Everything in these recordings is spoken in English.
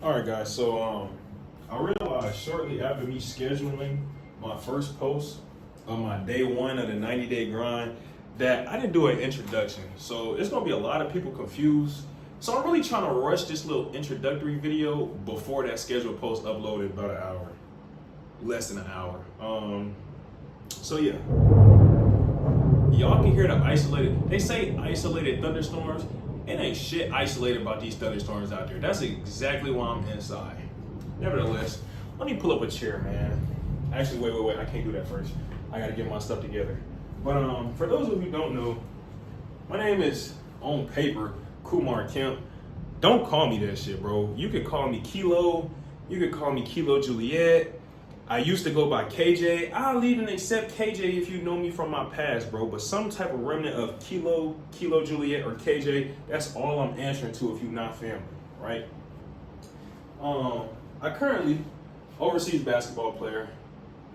All right, guys. So I realized shortly after me scheduling my first post of my day one of the 90-day grind that I didn't do an introduction. So it's gonna be a lot of people confused. So I'm really trying to rush this little introductory video before that scheduled post uploaded about an hour, less than an hour. So yeah, y'all can hear the isolated. They say isolated thunderstorms. It ain't shit isolated about these thunderstorms out there. That's exactly why I'm inside. Nevertheless, let me pull up a chair, man. Actually, wait. I can't do that first. I gotta get my stuff together. But for those of you who don't know, my name is, on paper, Kumar Kemp. Don't call me that shit, bro. You could call me Kilo. You could call me Kilo Juliett. I used to go by KJ. I'll even accept KJ if you know me from my past, bro. But some type of remnant of Kilo Juliett, or KJ, that's all I'm answering to if you're not family, right? I currently overseas basketball player,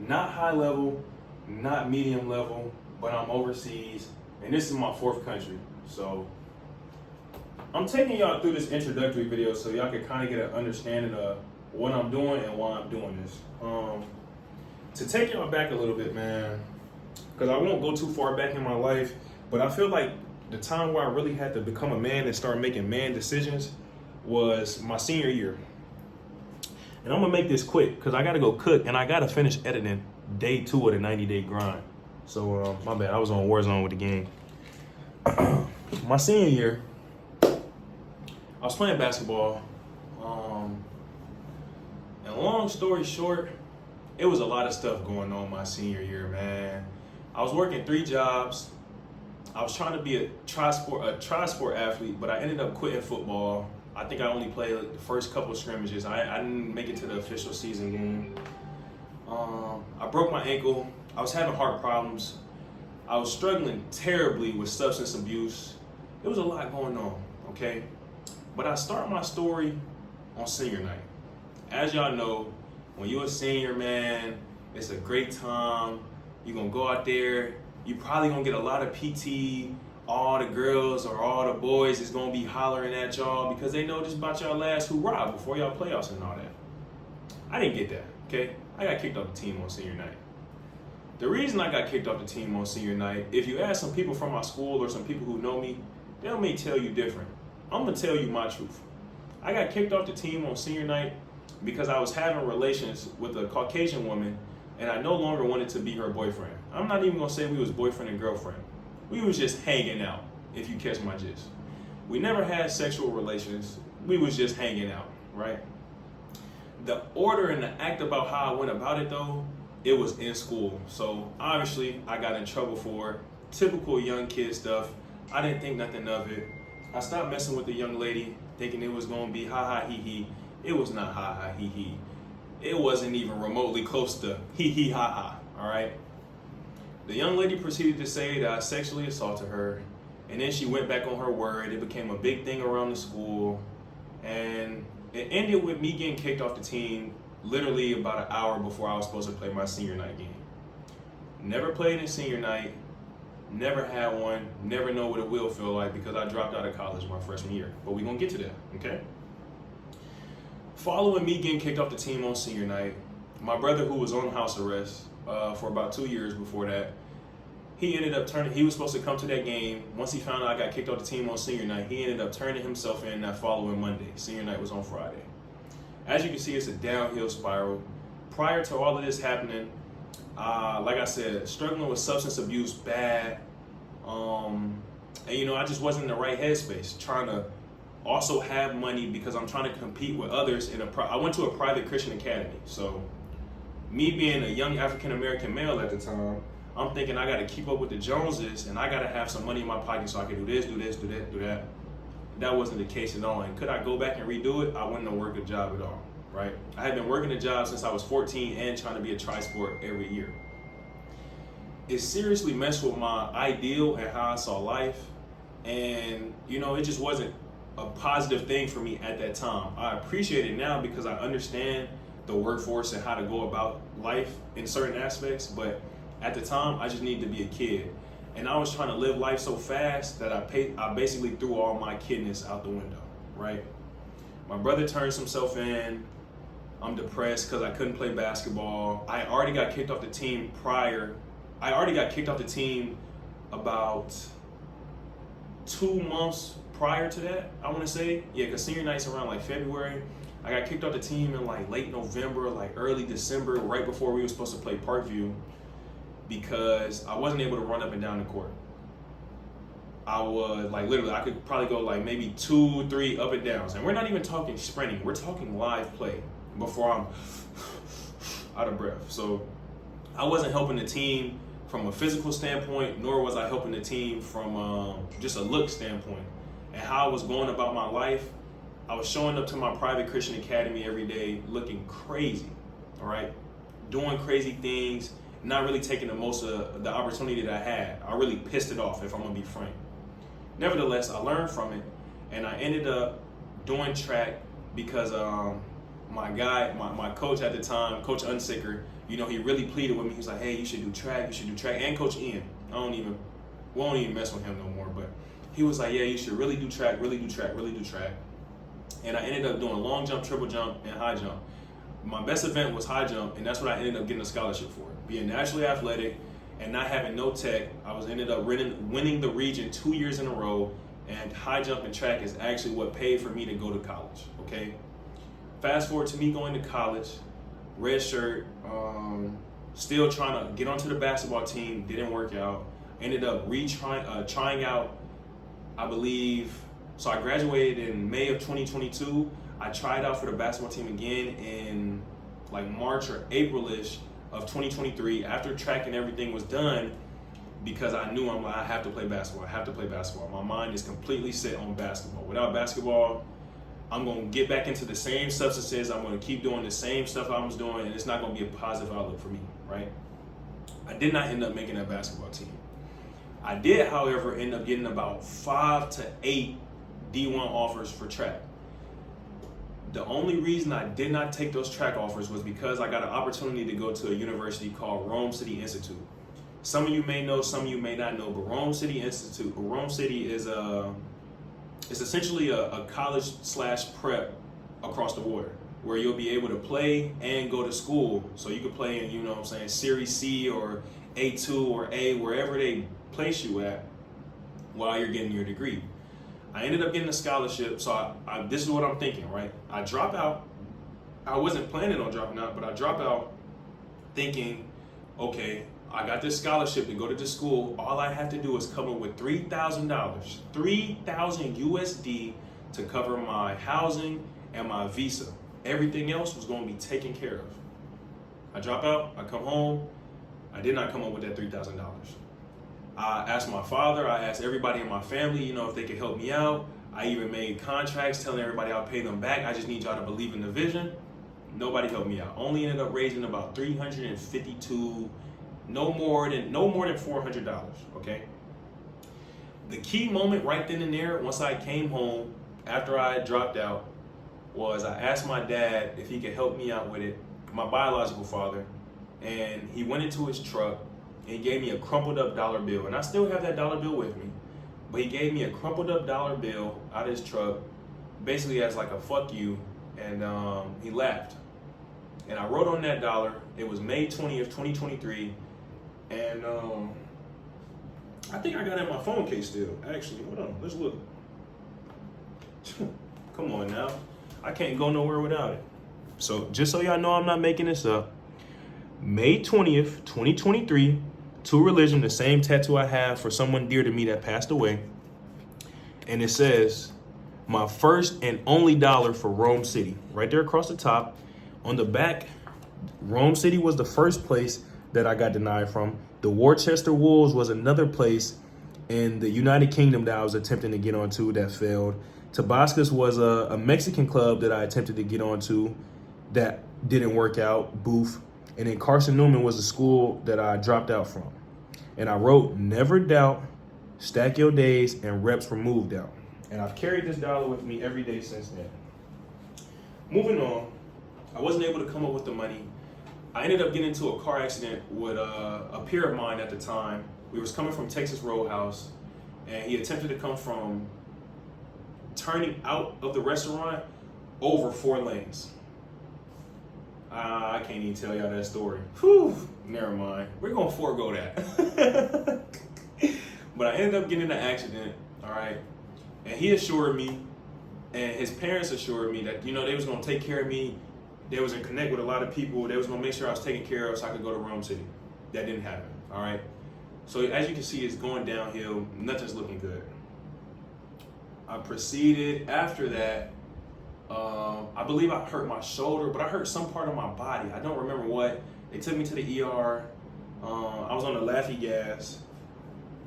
not high level, not medium level, but I'm overseas, and this is my fourth country. So I'm taking y'all through this introductory video so y'all can kind of get an understanding of what I'm doing and why I'm doing this. To take y'all back a little bit, man, because I won't go too far back in my life, but I feel like the time where I really had to become a man and start making man decisions was my senior year. And I'm gonna make this quick because I gotta go cook and I gotta finish editing day 2 of the 90-day grind. So my bad, I was on Warzone with the gang. My senior year, I was playing basketball. And long story short, it was a lot of stuff going on my senior year, man. I was working 3 jobs. I was trying to be a tri-sport athlete, but I ended up quitting football. I think I only played the first couple of scrimmages. I didn't make it to the official season game. I broke my ankle. I was having heart problems. I was struggling terribly with substance abuse. It was a lot going on, okay? But I start my story on senior night. As y'all know, when you're a senior, man, it's a great time. You're gonna go out there. You probably gonna get a lot of PT. All the girls or all the boys is gonna be hollering at y'all because they know just about y'all last hoorah before y'all playoffs and all that. I didn't get that, okay? I got kicked off the team on senior night. The reason I got kicked off the team on senior night, if you ask some people from my school or some people who know me, they may tell you different. I'm gonna tell you my truth. I got kicked off the team on senior night because I was having relations with a Caucasian woman and I no longer wanted to be her boyfriend. I'm not even gonna say we was boyfriend and girlfriend. We was just hanging out, if you catch my gist. We never had sexual relations. We was just hanging out, right? The order and the act about how I went about it though, it was in school. So obviously I got in trouble for typical young kid stuff. I didn't think nothing of it. I stopped messing with the young lady thinking it was gonna be ha ha he he. It was not ha ha he he. It wasn't even remotely close to he he ha ha, all right? The young lady proceeded to say that I sexually assaulted her, and then she went back on her word. It became a big thing around the school, and it ended with me getting kicked off the team literally about an hour before I was supposed to play my senior night game. Never played in senior night, never had one, never know what it will feel like because I dropped out of college my freshman year. But we're gonna get to that, okay? Following me getting kicked off the team on senior night, my brother, who was on house arrest for about 2 years before that, he was supposed to come to that game. Once he found out I got kicked off the team on senior night, he ended up turning himself in that following Monday. Senior night was on Friday. As you can see, it's a downhill spiral. Prior to all of this happening, like I said, struggling with substance abuse bad. And I just wasn't in the right headspace, trying to also have money because I'm trying to compete with others I went to a private Christian academy. So me being a young African-American male at the time, I'm thinking I got to keep up with the Joneses and I got to have some money in my pocket so I can do this, do this, do that, do that. That wasn't the case at all. And could I go back and redo it? I wouldn't have worked a job at all, right? I had been working a job since I was 14 and trying to be a tri-sport every year. It seriously messed with my ideal and how I saw life. And, it just wasn't a positive thing for me at that time. I appreciate it now because I understand the workforce and how to go about life in certain aspects. But at the time, I just needed to be a kid. And I was trying to live life so fast that I basically threw all my kidness out the window, right? My brother turns himself in. I'm depressed because I couldn't play basketball. I already got kicked off the team about 2 months prior to that, I want to say. Yeah, because senior night's around like February. I got kicked off the team in like late November, like early December, right before we were supposed to play Parkview, because I wasn't able to run up and down the court. I was like, literally, I could probably go like maybe 2, 3 up and downs. And we're not even talking sprinting. We're talking live play before I'm out of breath. So I wasn't helping the team from a physical standpoint, nor was I helping the team from just a look standpoint. And how I was going about my life, I was showing up to my private Christian academy every day looking crazy, all right? Doing crazy things, not really taking the most of the opportunity that I had. I really pissed it off, if I'm gonna be frank. Nevertheless, I learned from it, and I ended up doing track because my coach at the time, Coach Unsicker, you know, he really pleaded with me. He was like, hey, you should do track, and Coach Ian. We won't even mess with him no more, but he was like, yeah, you should really do track. And I ended up doing long jump, triple jump, and high jump. My best event was high jump, and that's what I ended up getting a scholarship for. Being naturally athletic and not having no tech, ended up winning the region 2 years in a row, and high jump and track is actually what paid for me to go to college, okay? Fast forward to me going to college, red shirt, still trying to get onto the basketball team, didn't work out. Ended up trying out, I believe, so I graduated in May of 2022. I tried out for the basketball team again in like March or April-ish of 2023 after track and everything was done, because I knew I have to play basketball. My mind is completely set on basketball. Without basketball, I'm going to get back into the same substances. I'm going to keep doing the same stuff I was doing, and it's not going to be a positive outlook for me, right? I did not end up making that basketball team. I did, however, end up getting about 5 to 8 D1 offers for track. The only reason I did not take those track offers was because I got an opportunity to go to a university called Rome City Institute. Some of you may know, some of you may not know, but Rome City is it's essentially a college/prep across the water, where you'll be able to play and go to school. So you can play in, you know what I'm saying, Series C or A2 or A, wherever they place you at while you're getting your degree. I ended up getting a scholarship, so this is what I'm thinking, right? I drop out. I wasn't planning on dropping out, but I drop out thinking, okay, I got this scholarship to go to this school. All I have to do is come up with $3,000, 3,000 USD to cover my housing and my visa. Everything else was going to be taken care of. I drop out, I come home. I did not come up with that $3,000. I asked my father, I asked everybody in my family, you know, if they could help me out. I even made contracts telling everybody I'll pay them back. I just need y'all to believe in the vision. Nobody helped me out. Only ended up raising about $352, no more than $400, okay? The key moment right then and there, once I came home, after I had dropped out, was I asked my dad if he could help me out with it, my biological father, and he went into his truck and he gave me a crumpled up dollar bill. And I still have that dollar bill with me, but he gave me a crumpled up dollar bill out of his truck, basically as like a fuck you, and he laughed. And I wrote on that dollar, it was May 20th, 2023, and I think I got it in my phone case still, actually. Hold on, let's look. Come on now. I can't go nowhere without it. So just so y'all know I'm not making this up, May 20th, 2023, True Religion, the same tattoo I have for someone dear to me that passed away. And it says, my first and only dollar for Rome City. Right there across the top. On the back, Rome City was the first place that I got denied from. The Worcester Wolves was another place in the United Kingdom that I was attempting to get onto that failed. Tabascus was a Mexican club that I attempted to get onto that didn't work out, Booth. And then Carson Newman was a school that I dropped out from. And I wrote, never doubt, stack your days, and reps removed out. And I've carried this dollar with me every day since then. Moving on, I wasn't able to come up with the money. I ended up getting into a car accident with a peer of mine at the time. We was coming from Texas Roadhouse, and he attempted to come from turning out of the restaurant over 4 lanes. I can't even tell y'all that story. Whew, never mind. We're gonna forego that. But I ended up getting in an accident, all right? And he assured me, and his parents assured me that, they was gonna take care of me. They was gonna connect with a lot of people. They was gonna make sure I was taken care of so I could go to Rome City. That didn't happen, all right? So as you can see, it's going downhill. Nothing's looking good. I proceeded after that. I believe I hurt my shoulder, but I hurt some part of my body. I don't remember what. They took me to the ER. I was on the laffy gas.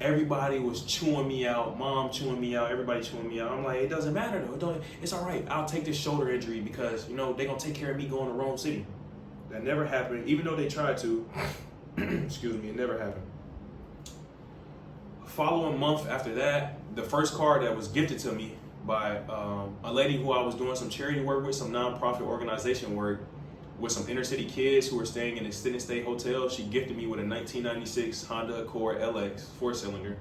Everybody was chewing me out. Mom chewing me out. Everybody chewing me out. I'm like, it doesn't matter though. It's all right. I'll take this shoulder injury because they're gonna take care of me going to Rome City. That never happened, even though they tried to. Excuse me, it never happened. Following month after that, the first car that was gifted to me by a lady who I was doing some charity work with, some nonprofit organization work with some inner city kids who were staying in extended stay hotel. She gifted me with a 1996 Honda Accord LX 4-cylinder.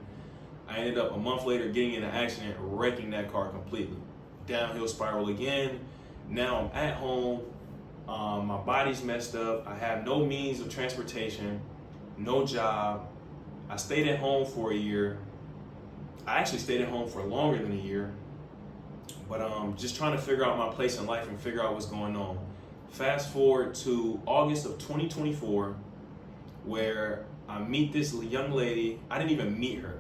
I ended up a month later getting in an accident, wrecking that car completely. Downhill spiral again. Now I'm at home. My body's messed up. I have no means of transportation, no job. I stayed at home for a year. I actually stayed at home for longer than a year. But just trying to figure out my place in life and figure out what's going on. Fast forward to August of 2024, where I meet this young lady. I didn't even meet her.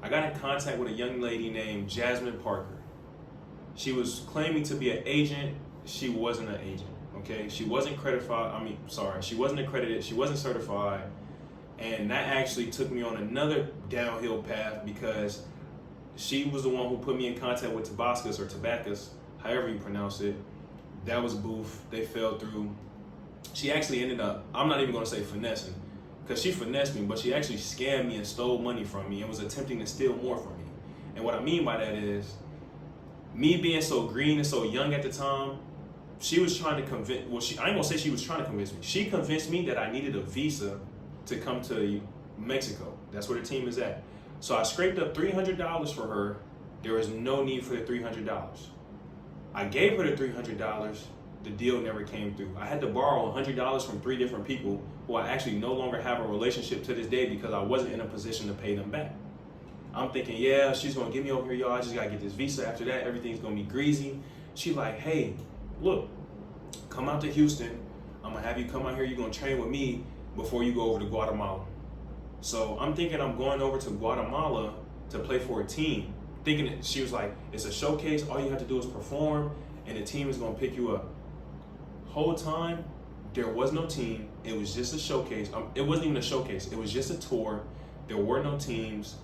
I got in contact with a young lady named Jasmine Parker. She was claiming to be an agent. She wasn't an agent, okay? She wasn't she wasn't accredited. She wasn't certified. And that actually took me on another downhill path because she was the one who put me in contact with Tabacus, however you pronounce it. That was boof. They fell through. She actually ended up, I'm not even gonna say finessing, because she finessed me, but she actually scammed me and stole money from me and was attempting to steal more from me. And what I mean by that is, me being so green and so young at the time, she was trying to convince, I ain't gonna say she was trying to convince me. She convinced me that I needed a visa to come to Mexico. That's where the team is at. So I scraped up $300 for her. There was no need for the $300. I gave her the $300. The deal never came through. I had to borrow $100 from 3 different people who I actually no longer have a relationship to this day because I wasn't in a position to pay them back. I'm thinking, yeah, she's gonna get me over here, y'all. I just gotta get this visa. After that, everything's gonna be greasy. She like, hey, look, come out to Houston. I'm gonna have you come out here. You're gonna train with me before you go over to Guatemala. So I'm thinking I'm going over to Guatemala to play for a team. Thinking that she was like, it's a showcase. All you have to do is perform and the team is gonna pick you up. Whole time, there was no team. It was just a showcase. It wasn't even a showcase. It was just a tour. There were no teams.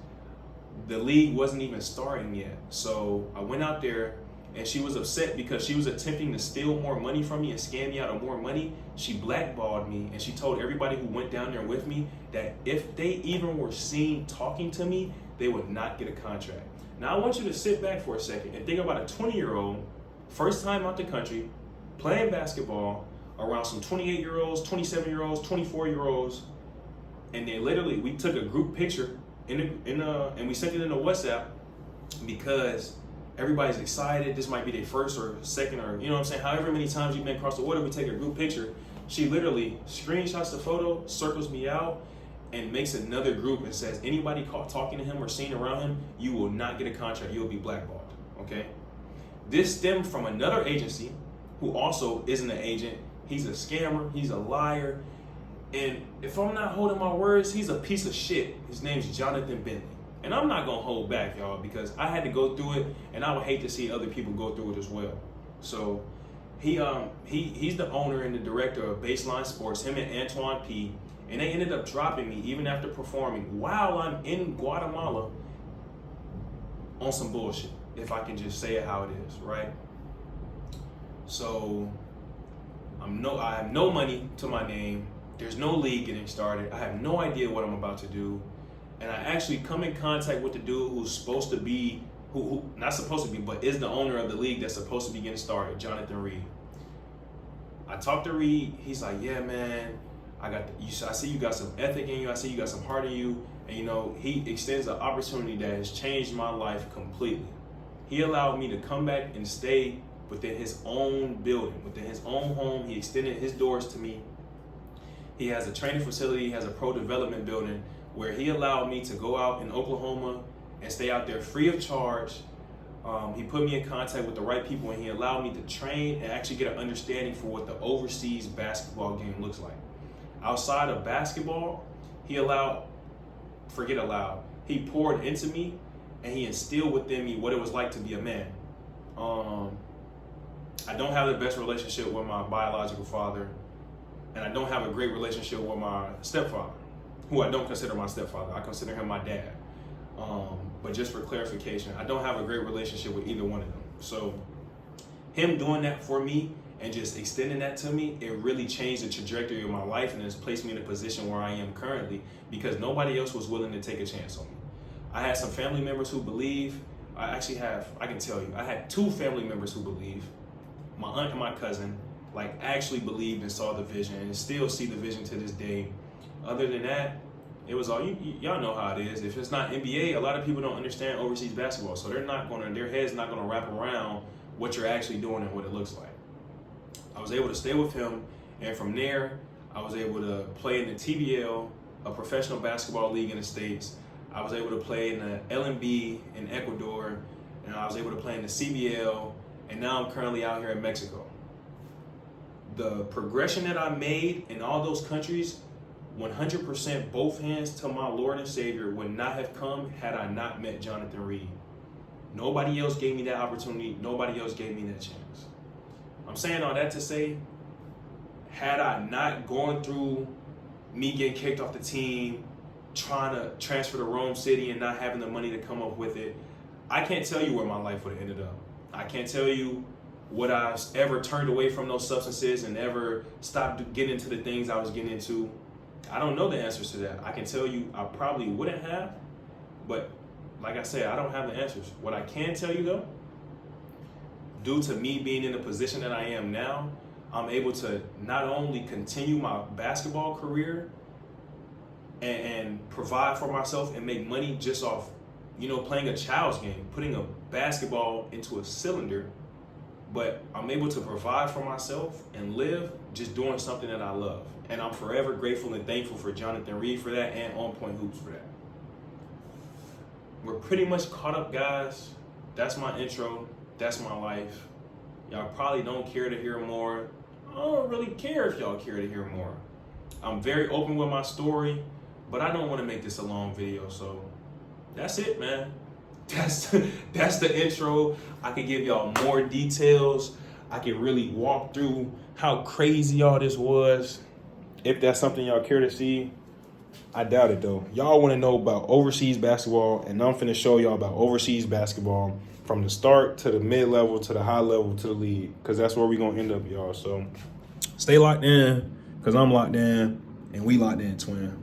The league wasn't even starting yet. So I went out there and she was upset because she was attempting to steal more money from me and scam me out of more money. She blackballed me and she told everybody who went down there with me that if they even were seen talking to me, they would not get a contract. Now I want you to sit back for a second and think about a 20-year-old, first time out the country, playing basketball around some 28-year-olds, 27-year-olds, 24-year-olds, and then literally we took a group picture and we sent it in a WhatsApp because everybody's excited. This might be their first or second or, you know what I'm saying, however many times you've been across the water, we take a group picture. She literally screenshots the photo, circles me out, and makes another group and says, anybody caught talking to him or seen around him, you will not get a contract, you'll be blackballed, okay? This stemmed from another agency who also isn't an agent. He's a scammer, he's a liar, and if I'm not holding my words, he's a piece of shit. His name's Jonathan Bentley. And I'm not gonna hold back, y'all, because I had to go through it, and I would hate to see other people go through it as well. So he's the owner and the director of Baseline Sports, him and Antoine P. And they ended up dropping me even after performing while I'm in Guatemala on some bullshit, if I can just say it how it is, right? So I have no money to my name. There's no league getting started. I have no idea what I'm about to do. And I actually come in contact with the dude who's supposed to be, who not supposed to be, but is the owner of the league that's supposed to be getting started, Jonathan Reed. I talked to Reed. He's like, yeah, man, I see you got some ethic in you. I see you got some heart in you. And you know, he extends an opportunity that has changed my life completely. He allowed me to come back and stay within his own building, within his own home. He extended his doors to me. He has a training facility, he has a pro development building where he allowed me to go out in Oklahoma and stay out there free of charge. He put me in contact with the right people, and he allowed me to train and actually get an understanding for what the overseas basketball game looks like. Outside of basketball, he poured into me, and he instilled within me what it was like to be a man. I don't have the best relationship with my biological father, and I don't have a great relationship with my stepfather, who I don't consider my stepfather. I consider him my dad. But just for clarification, I don't have a great relationship with either one of them. So him doing that for me and just extending that to me, it really changed the trajectory of my life, and it's placed me in a position where I am currently, because nobody else was willing to take a chance on me. I had some family members who believe. I can tell you, I had 2 family members who believe. My aunt and my cousin, actually believed and saw the vision, and still see the vision to this day. Other than that, it was all, y'all know how it is. If it's not NBA, a lot of people don't understand overseas basketball, so their head's not gonna wrap around what you're actually doing and what it looks like. I was able to stay with him, and from there, I was able to play in the TBL, a professional basketball league in the States. I was able to play in the LMB in Ecuador, and I was able to play in the CBL, and now I'm currently out here in Mexico. The progression that I made in all those countries, 100% both hands to my Lord and Savior, would not have come had I not met Jonathan Reed. Nobody else gave me that opportunity. Nobody else gave me that chance. I'm saying all that to say, had I not gone through me getting kicked off the team, trying to transfer to Rome City and not having the money to come up with it, I can't tell you where my life would have ended up. I can't tell you would I ever turned away from those substances and ever stopped getting into the things I was getting into. I don't know the answers to that. I can tell you I probably wouldn't have, but like I said, I don't have the answers. What I can tell you though, due to me being in the position that I am now, I'm able to not only continue my basketball career and provide for myself and make money just off, playing a child's game, putting a basketball into a cylinder, but I'm able to provide for myself and live just doing something that I love. And I'm forever grateful and thankful for Jonathan Reed for that, and On Point Hoops for that. We're pretty much caught up, guys. That's my intro. That's my life. Y'all probably don't care to hear more. I don't really care if y'all care to hear more. I'm very open with my story, but I don't want to make this a long video, so that's it, man. That's the intro. I could give y'all more details. I could really walk through how crazy all this was. If that's something y'all care to see, I doubt it though. Y'all want to know about overseas basketball, and I'm finna show y'all about overseas basketball from the start to the mid-level to the high level to the league, because that's where we're gonna end up, y'all. So stay locked in, because I'm locked in and we locked in, twin.